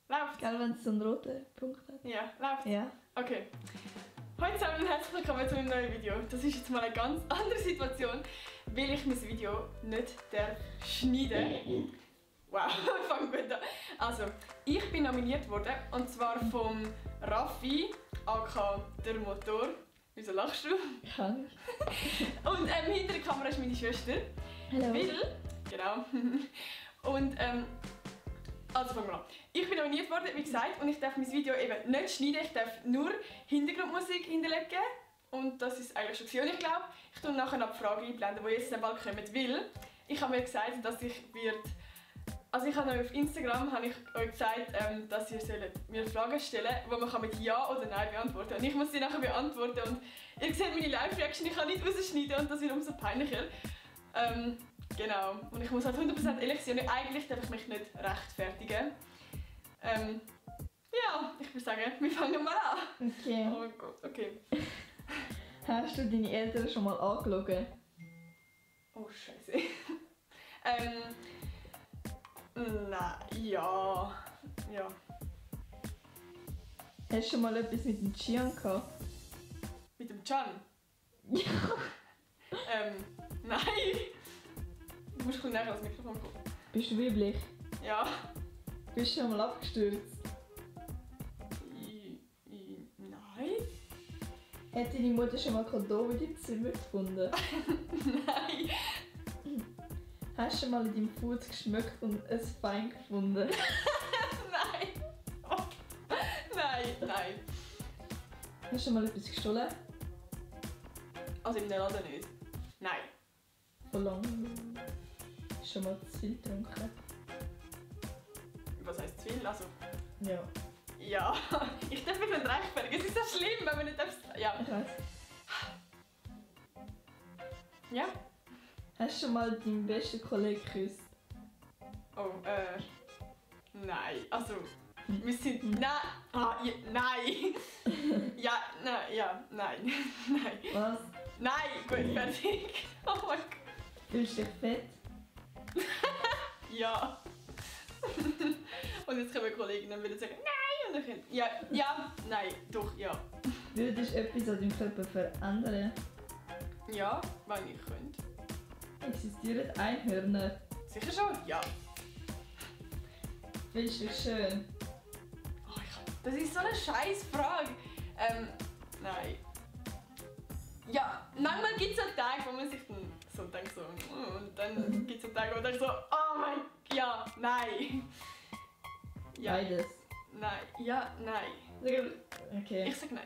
Läuft? Gell, wenn es so einen roten Punkt hat? Ja, läuft? Ja. Okay. Hallo zusammen und herzlich willkommen zu einem neuen Video. Das ist jetzt mal eine ganz andere Situation, weil ich mein Video nicht schneiden darf. Wow, ich fange gut an. Also, ich bin nominiert worden und zwar vom Raffi, aka der Motor. Wieso lachst du? Kann ich. Und hinter der Kamera ist meine Schwester. Hallo. Will. Genau. Und also fangen wir an. Ich bin nominiert worden, wie gesagt, und ich darf mein Video eben nicht schneiden, ich darf nur Hintergrundmusik hinterlegen. Und das ist eigentlich schon gewesen. Und ich glaube, ich tue nachher noch die Fragen einblenden, die jetzt dann bald kommen, weil ich habe mir gesagt, dass ich also ich habe auf Instagram habe ich euch gesagt, dass ihr mir Fragen stellen sollt, die man mit Ja oder Nein beantworten kann. Und ich muss sie nachher beantworten und ihr seht meine Live-Reaction, ich kann nicht rausschneiden und das wird umso peinlicher. Genau, und ich muss halt 100% ehrlich sein und eigentlich darf ich mich nicht rechtfertigen. Ja, ich würde sagen, wir fangen mal an. Okay. Oh mein Gott, okay. Hast du deine Eltern schon mal angelogen? Oh Scheiße. Nein, ja. Ja. Hast du schon mal etwas mit dem Gian gehabt? Mit dem Can? Ja. Nein. Du musst näher ans Mikrofon kommen. Bist du weiblich? Ja. Bist du schon mal abgestürzt? Nein. Hat deine Mutter schon mal Kondome in deinem Zimmer gefunden? Nein. Hast du schon mal in deinem Fuß geschmeckt und es fein gefunden? Nein. Oh. Nein, nein. Hast du schon mal etwas gestohlen? Also in der Laden nicht. Nein. Von langem? Hast du schon mal zu viel getrunken? Was heisst zu viel? Also... Ja. Ja. Ich darf mich nicht rechtfertigen. Es ist so schlimm, wenn man nicht darf... Ja. Ich weiss. Ja? Hast du schon mal deinen besten Kollegen geküsst? Oh, nein. Also... Wir sind... Nein! Ah, ja, nein! Ja, nein, ja, nein. Nein. Was? Nein! Gut, fertig. Oh mein Gott. Fühlst du dich fett? Ja. Und jetzt kommen Kolleginnen wieder sagen nein und dann ja, ja, nein, doch, ja. Würdest du etwas an deinem Körper verändern? Ja, wenn ich könnte. Existieren Einhörner? Sicher schon? Ja. Findest du dich schön? Oh, das ist so eine scheiß Frage. Nein. Ja, manchmal gibt es so Tage, wo man sich dann so denkt so, und dann gibt es so Tage, wo man denkt so, oh mein Gott, ja, nein. Ja. Beides. Nein, ja, nein. Okay. Ich sag nein.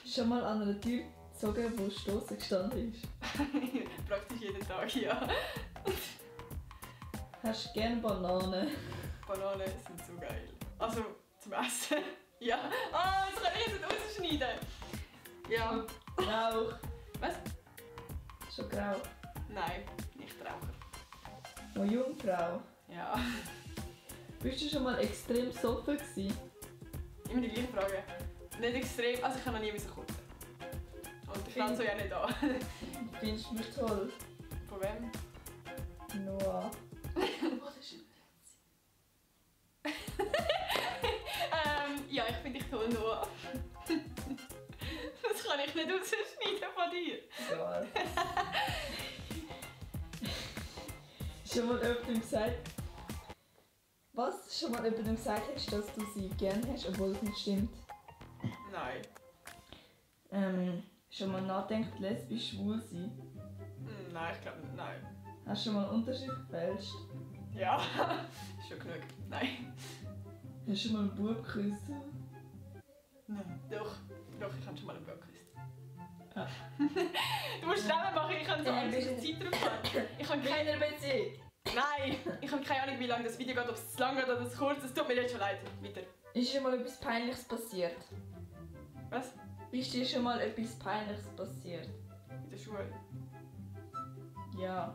Schon mal an einer Tür gezogen, wo Stossen gestanden ist? Praktisch jeden Tag, ja. Hast du gerne Bananen? Bananen sind so geil. Also zum Essen. Ja. Ah, das kann ich jetzt nicht rausschneiden. Ja. Rauch. Was? Schon grau. Nein, nicht rauchen. Oh, Jungfrau. Ja. Bist du schon mal extrem besoffen gewesen? Immer die gleiche Frage. Nicht extrem, also ich kann noch nie kochen. Und ich kann so ja nicht an. Findest du mich toll? Von wem? Noah. Was ist ja, ich finde dich toll, Noah. Das kann ich nicht rausschneiden von dir. Egal. Schon mal jemandem gesagt... Was? Schon mal jemandem gesagt hast, dass du sie gern hast, obwohl es nicht stimmt? Nein. Schon mal nachgedacht, lesbisch schwul sein? Nein, ich glaube nicht. Nein. Hast du schon mal einen Unterschrift gefälscht? Ja, schon genug. Nein. Hast du schon mal einen Bub geküsst? Nein. Doch, ich habe schon mal einen Bub geküsst. Ah. Du musst schneller machen, ich habe so Angst, dass Zeit drauf hat. Ich habe keine Beziehung! Nein! Ich habe keine Ahnung, wie lange das Video geht, ob es zu lang geht oder zu kurz. Es tut mir jetzt schon leid. Weiter. Ist dir mal etwas Peinliches passiert? Was? Ist dir schon mal etwas Peinliches passiert? In der Schule? Ja.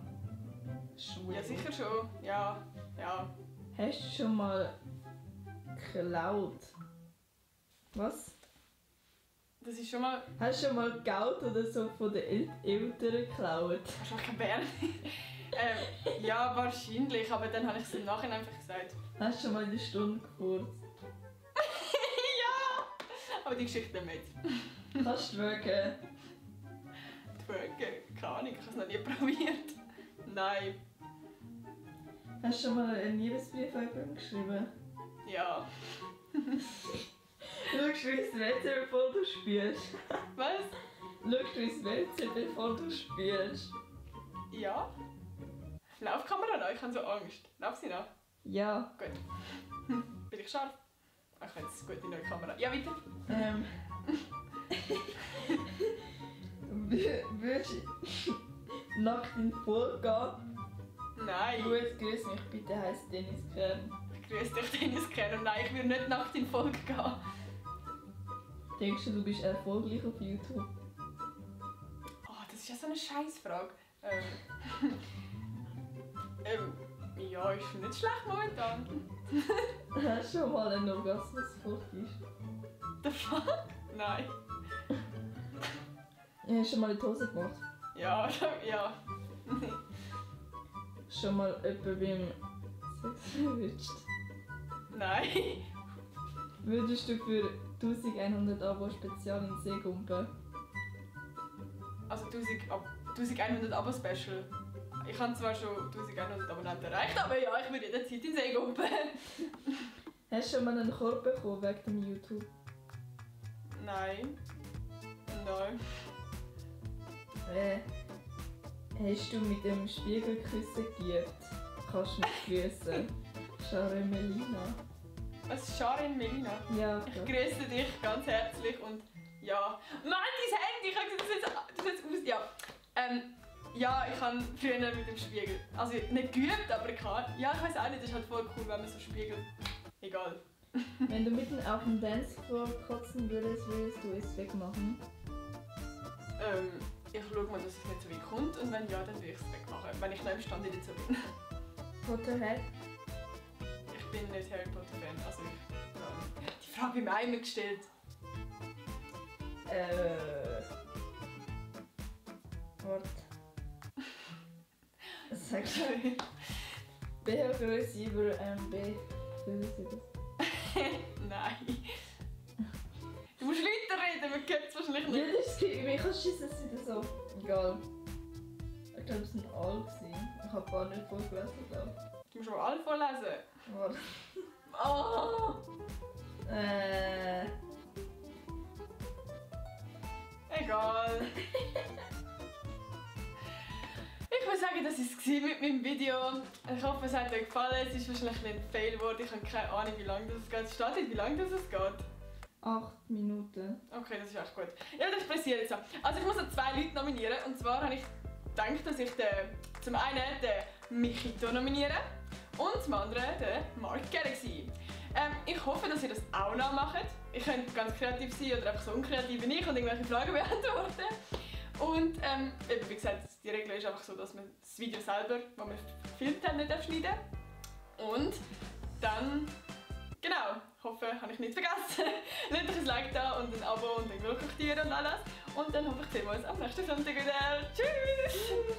Schule. Ja, sicher schon. Ja. Ja. Hast du schon mal geklaut? Was? Das ist schon mal... Hast du schon mal Geld oder so von den Eltern geklaut? Hast du auch kein Bär? Ja, wahrscheinlich, aber dann habe ich es im Nachhinein einfach gesagt. Hast du schon mal in der Stunde gefurzt? aber die Geschichte nicht. Kannst du wirklich? Twerken? Keine Ahnung, ich habe es noch nie probiert. Nein. Hast du schon mal einen Liebesbrief an jemanden geschrieben? Ja. Schaust du ins WC, bevor du spielst? Was? Schaust du ins WC, bevor du spielst? Ja. Lauf die Kamera noch, ich habe so Angst. Lauf sie noch. Ja. Gut. Bin ich scharf? Ach, jetzt gut, die neue Kamera. Ja, weiter. Würdest du nackt in die Folge gehen? Nein. Gut, grüß mich, bitte heisst Dennis Kern. Grüß dich, Dennis Kern. Nein, ich würde nicht nackt in die Folge gehen. Denkst du bist erfolgreich auf YouTube? Oh, das ist ja so eine Scheißfrage. Ja, ist nicht schlecht momentan. Hast du schon mal einen Orgasmus vorgestellt? The fuck? Nein. Hast du schon mal in die Hose gemacht? Ja, ja. Schon mal jemanden beim Sex erwischt? Nein. Würdest du für 1100 Abo spezial in den See gumpen? Also 1100 Abo-Special. Ich habe zwar schon 1100 Abonnenten erreicht, aber ja, ich würde jederzeit in den See gumpen. Hast du schon mal einen Korb bekommen wegen dem YouTube? Nein. Nein. Hast du mit dem Spiegel küssen geübt? Kannst du mich grüßen? Sharon Melina. Was, Sharon Melina? Ja, Ich grüße dich ganz herzlich und ja. Mann, dein Handy! Ich habe gesagt, das jetzt aus. Ja. Ja, ich habe früher mit dem Spiegel. Also nicht geübt, aber ich kann. Ja, ich weiß auch nicht, das ist halt voll cool, wenn man so spiegelt. Egal. Wenn du mitten auf dem Dancefloor kotzen würdest du es wegmachen? Ich schaue mal, dass es nicht so weit kommt und wenn ja, dann will ich es wegmachen, wenn ich noch im Stand nicht so bin. Potterhead? Ich bin nicht Harry Potter Fan, also ich... Die Frage habe ich mir einmal gestellt. Warte. Sag schon. B-Größe über B-Größe. Nein. Du musst lauter reden, man hört es wahrscheinlich Ja, nicht. das ist mir kann schießen, es wieder so. Egal. Ich glaube, es waren alle. Ich habe gar nicht vorgelesen, glaube ich. Du musst aber alle vorlesen. Warte. Oh! Egal. Ich würde sagen, das war es mit meinem Video. Ich hoffe, es hat euch gefallen. Es ist wahrscheinlich ein Fail geworden. Ich habe keine Ahnung, wie lange das geht. Es steht nicht, wie lange das geht. 8 Minuten. Okay, das ist echt gut. Ja, das passiert jetzt so. Also ich muss noch 2 Leute nominieren. Und zwar habe ich gedacht, dass ich zum einen den Michito nominiere und zum anderen den Mark Galaxy. Ich hoffe, dass ihr das auch noch macht. Ihr könnt ganz kreativ sein oder einfach so unkreativ wie ich und irgendwelche Fragen beantworten. Und wie gesagt, die Regel ist einfach so, dass man das Video selber, das man gefilmt hat, nicht schneiden darf. Und dann, genau, hoffe, habe ich nicht vergessen. Lasst euch ein Like da und ein Abo und ein Glocke aktivieren und alles. Und dann hoffe ich, sehen wir uns am nächsten Sonntag wieder. Tschüss!